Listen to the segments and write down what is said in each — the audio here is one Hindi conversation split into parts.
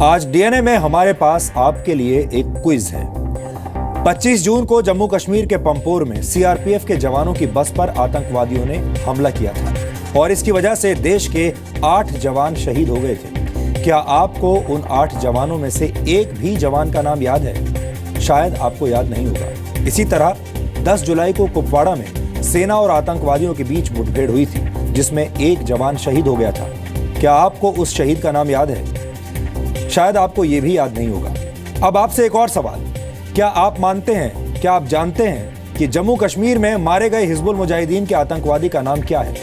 आज डीएनए में हमारे पास आपके लिए एक क्विज है। 25 जून को जम्मू कश्मीर के पंपोर में सीआरपीएफ के जवानों की बस पर आतंकवादियों ने हमला किया था और इसकी वजह से देश के 8 जवान शहीद हो गए थे। क्या आपको उन 8 जवानों में से एक भी जवान का नाम याद है? शायद आपको याद नहीं होगा। इसी तरह 10 जुलाई को कुपवाड़ा में सेना और आतंकवादियों के बीच मुठभेड़ हुई थी, जिसमें एक जवान शहीद हो गया था। क्या आपको उस शहीद का नाम याद है? शायद आपको यह भी याद नहीं होगा। अब आपसे एक और सवाल, क्या आप मानते हैं, क्या आप जानते हैं कि जम्मू कश्मीर में मारे गए हिजबुल मुजाहिदीन के आतंकवादी का नाम क्या है?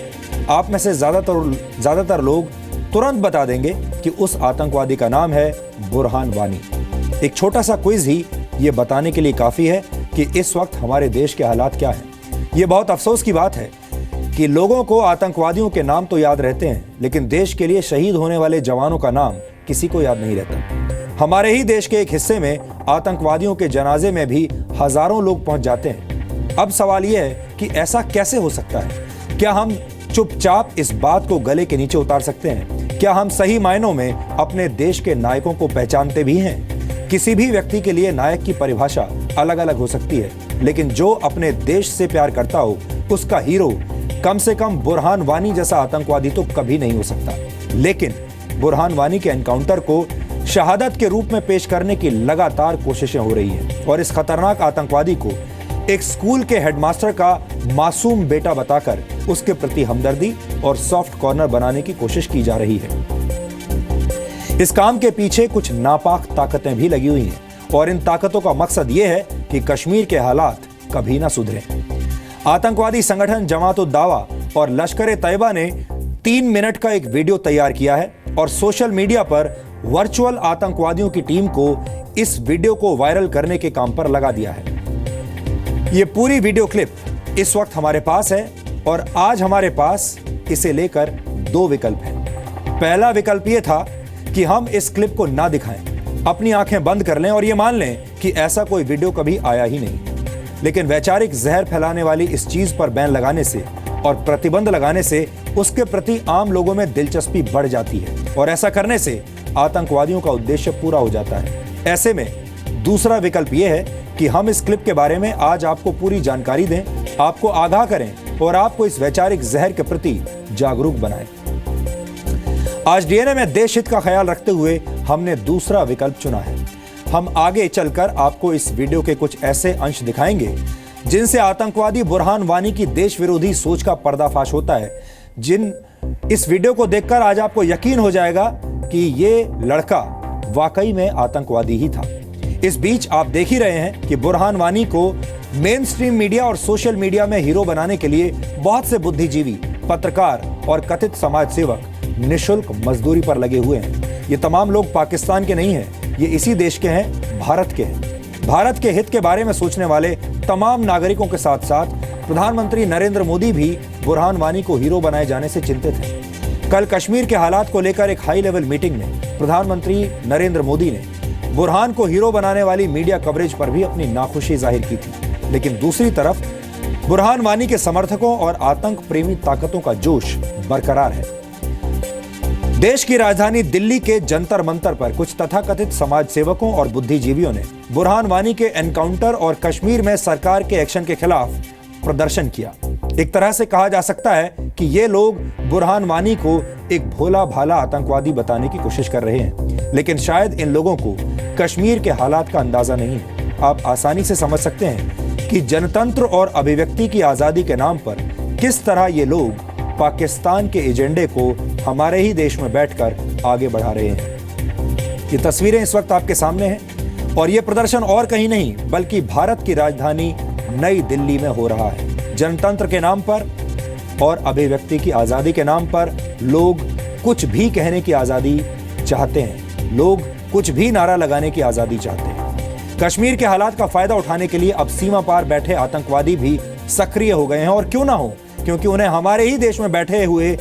आप में से ज्यादातर लोग तुरंत बता देंगे कि उस आतंकवादी का नाम है बुरहान वानी। एक छोटा सा क्विज ही ये बताने के लिए काफी है कि इस वक्त हमारे देश के हालात क्या हैं। ये बहुत अफसोस की बात है कि लोगों को आतंकवादियों के नाम तो याद रहते हैं, लेकिन देश के लिए शहीद होने वाले जवानों का नाम किसी को याद नहीं रहता। हमारे ही देश के एक हिस्से में आतंकवादियों के जनाजे में भी हजारों लोग पहुंच जाते हैं। अब सवाल यह है कि ऐसा कैसे हो सकता है? क्या हम चुपचाप इस बात को गले के नीचे उतार सकते हैं? क्या हम सही मायनों में अपने देश के नायकों को पहचानते भी हैं? किसी भी व्यक्ति के लिए नायक की परिभाषा अलग अलग हो सकती है, लेकिन जो अपने देश से प्यार करता हो उसका हीरो कम से कम बुरहान वानी जैसा आतंकवादी तो कभी नहीं हो सकता। लेकिन बुरहान वानी के एनकाउंटर को शहादत के रूप में पेश करने की लगातार कोशिशें हो रही हैं और इस खतरनाक आतंकवादी को एक स्कूल के हेडमास्टर का मासूम बेटा बताकर उसके प्रति हमदर्दी और सॉफ्ट कॉर्नर बनाने की कोशिश की जा रही है। इस काम के पीछे कुछ नापाक ताकतें भी लगी हुई हैं और इन ताकतों का मकसद यह है कि कश्मीर के हालात कभी ना सुधरे। आतंकवादी संगठन जमात-उद-दावा और लश्कर-ए-तैयबा ने 3 मिनट का एक वीडियो तैयार किया है और सोशल मीडिया पर वर्चुअल आतंकवादियों की टीम को इस वीडियो को वायरल करने के काम पर लगा दिया है। यह पूरी वीडियो क्लिप इस वक्त हमारे पास है और आज हमारे पास इसे लेकर 2 विकल्प हैं। पहला विकल्प यह था कि हम इस क्लिप को ना दिखाएं, अपनी आंखें बंद कर लें और यह मान लें कि ऐसा कोई वीडियो कभी आया ही नहीं। लेकिन वैचारिक जहर फैलाने वाली इस चीज पर बैन लगाने से और प्रतिबंध लगाने से उसके प्रति आम लोगों में दिलचस्पी बढ़ जाती है और ऐसा करने से आतंकवादियों का उद्देश्य पूरा हो जाता है। ऐसे में दूसरा विकल्प यह है कि हम इस क्लिप के बारे में आज आपको पूरी जानकारी दें, आपको आगाह करें और आपको इस वैचारिक जहर के प्रति जागरूक बनाएं। आज डीएनए में देश हित का ख्याल रखते हुए हमने दूसरा विकल्प चुना है। हम आगे चलकर आपको इस वीडियो के कुछ ऐसे अंश दिखाएंगे जिनसे आतंकवादी बुरहान वानी की देश विरोधी सोच का पर्दाफाश होता है। इस वीडियो को देखकर आज आपको यकीन हो जाएगा कि ये लड़का वाकई में आतंकवादी ही था। इस बीच आप देख ही रहे हैं कि बुरहान वानी को मेन स्ट्रीम मीडिया और सोशल मीडिया में हीरो बनाने के लिए बहुत से बुद्धिजीवी, पत्रकार और कथित समाज सेवक निःशुल्क मजदूरी पर लगे हुए हैं। ये तमाम लोग पाकिस्तान के नहीं हैं, ये इसी देश के हैं, भारत के हैं। भारत के हित के बारे में सोचने वाले तमाम नागरिकों के साथ साथ प्रधानमंत्री नरेंद्र मोदी भी बुरहान वानी को हीरो बनाए जाने से चिंतित हैं। कल कश्मीर के हालात को लेकर एक हाई लेवल मीटिंग में प्रधानमंत्री नरेंद्र मोदी ने बुरहान को हीरो बनाने वाली मीडिया कवरेज पर भी अपनी नाखुशी जाहिर की थी। लेकिन दूसरी तरफ बुरहान वानी के समर्थकों और आतंक प्रेमी ताकतों का जोश बरकरार है। देश की राजधानी दिल्ली के जंतर मंतर पर कुछ तथाकथित समाज सेवकों और बुद्धिजीवियों ने बुरहान वानी के एनकाउंटर और कश्मीर में सरकार के एक्शन के खिलाफ प्रदर्शन किया। एक तरह से कहा जा सकता है कि ये लोग बुरहान वानी को एक भोला भाला आतंकवादी बताने की कोशिश कर रहे हैं, लेकिन शायद इन लोगों को कश्मीर के हालात का अंदाजा नहीं है। आप आसानी से समझ सकते हैं कि जनतंत्र और अभिव्यक्ति की आजादी के नाम पर किस तरह ये लोग पाकिस्तान के एजेंडे को हमारे ही देश में बैठकर आगे बढ़ा रहे हैं। ये तस्वीरें इस वक्त आपके सामने हैं और ये प्रदर्शन और कहीं नहीं बल्कि भारत की राजधानी नई दिल्ली में हो रहा है। जनतंत्र के नाम पर और अभिव्यक्ति की आजादी के नाम पर लोग कुछ भी कहने की आजादी चाहते हैं, लोग कुछ भी नारा लगाने की आजादी चाहते हैं। कश्मीर के हालात का फायदा उठाने के लिए अब सीमा पार बैठे आतंकवादी भी सक्रिय हो गए हैं और क्यों ना हो, क्योंकि उन्हें हमारे ही देश में बैठे हुए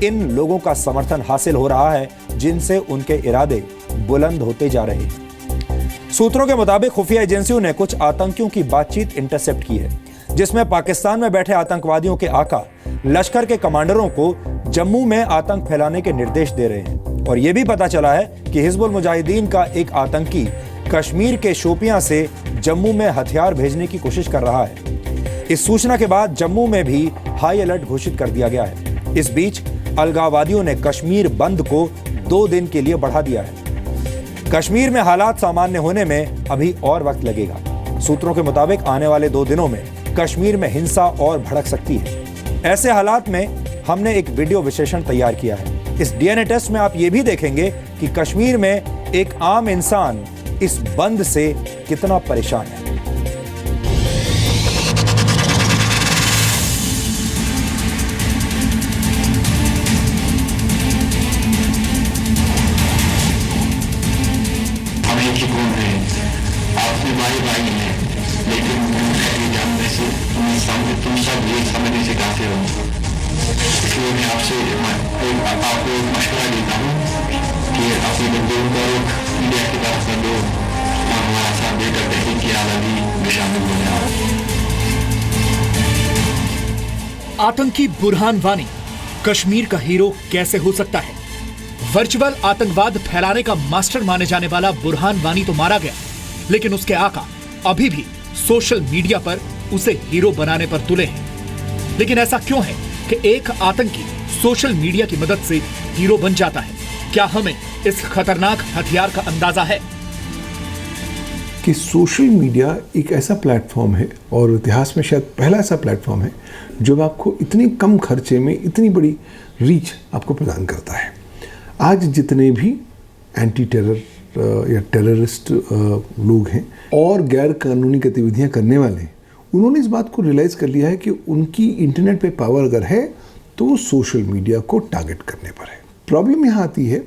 इन लोगों का समर्थन हासिल हो रहा है जिनसे उनके इरादे बुलंद होते जा रहे हैं। सूत्रों के मुताबिक खुफिया एजेंसियों ने कुछ आतंकियों की बातचीत इंटरसेप्ट की है, जिसमें पाकिस्तान में बैठे आतंकवादियों के आका लश्कर के कमांडरों को जम्मू में आतंक फैलाने के निर्देश दे रहे हैं और यह भी पता चला है कि हिजबुल मुजाहिदीन का एक आतंकी कश्मीर के शोपियां से जम्मू में हथियार भेजने की कोशिश कर रहा है। इस सूचना के बाद जम्मू में भी हाई अलर्ट घोषित कर दिया गया है। इस बीच अलगाववादियों ने कश्मीर बंद को 2 दिन के लिए बढ़ा दिया है। कश्मीर में हालात सामान्य होने में अभी और वक्त लगेगा। सूत्रों के मुताबिक आने वाले 2 दिनों में कश्मीर में हिंसा और भड़क सकती है। ऐसे हालात में हमने एक वीडियो विश्लेषण तैयार किया है। इस डीएनए टेस्ट में आप ये भी देखेंगे कि कश्मीर में एक आम इंसान इस बंद से कितना परेशान है। तुम सब ये समझने से काफी हो, इसलिए मैं आपसे आपको मशवरा देता हूँ कि अपनी बंदूक को इंडिया की तरफ कर दो और हमारा साथ देकर तहरीक की आज़ादी में शामिल हो जाओ। आतंकी बुरहान वानी कश्मीर का हीरो कैसे हो सकता है? वर्चुअल आतंकवाद फैलाने का मास्टर माने जाने वाला बुरहान वानी तो मारा गया, लेकिन उसके आका अभी भी सोशल मीडिया पर उसे हीरो बनाने पर तुले हैं। लेकिन ऐसा क्यों है कि एक आतंकी सोशल मीडिया की मदद से हीरो बन जाता है? क्या हमें इस खतरनाक हथियार का अंदाजा है कि सोशल मीडिया एक ऐसा प्लेटफॉर्म है और इतिहास में शायद पहला ऐसा प्लेटफॉर्म है जो आपको इतनी कम खर्चे में इतनी बड़ी रीच आपको प्रदान करता है। आज जितने भी एंटी टेरर या टेररिस्ट लोग हैं और गैर कानूनी गतिविधियां करने वाले, उन्होंने इस बात को रियलाइज़ कर लिया है कि उनकी इंटरनेट पे पावर अगर है तो वो सोशल मीडिया को टारगेट करने पर है। प्रॉब्लम यहाँ आती है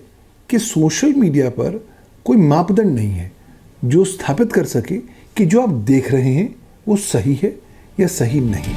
कि सोशल मीडिया पर कोई मापदंड नहीं है जो स्थापित कर सके कि जो आप देख रहे हैं वो सही है या सही नहीं।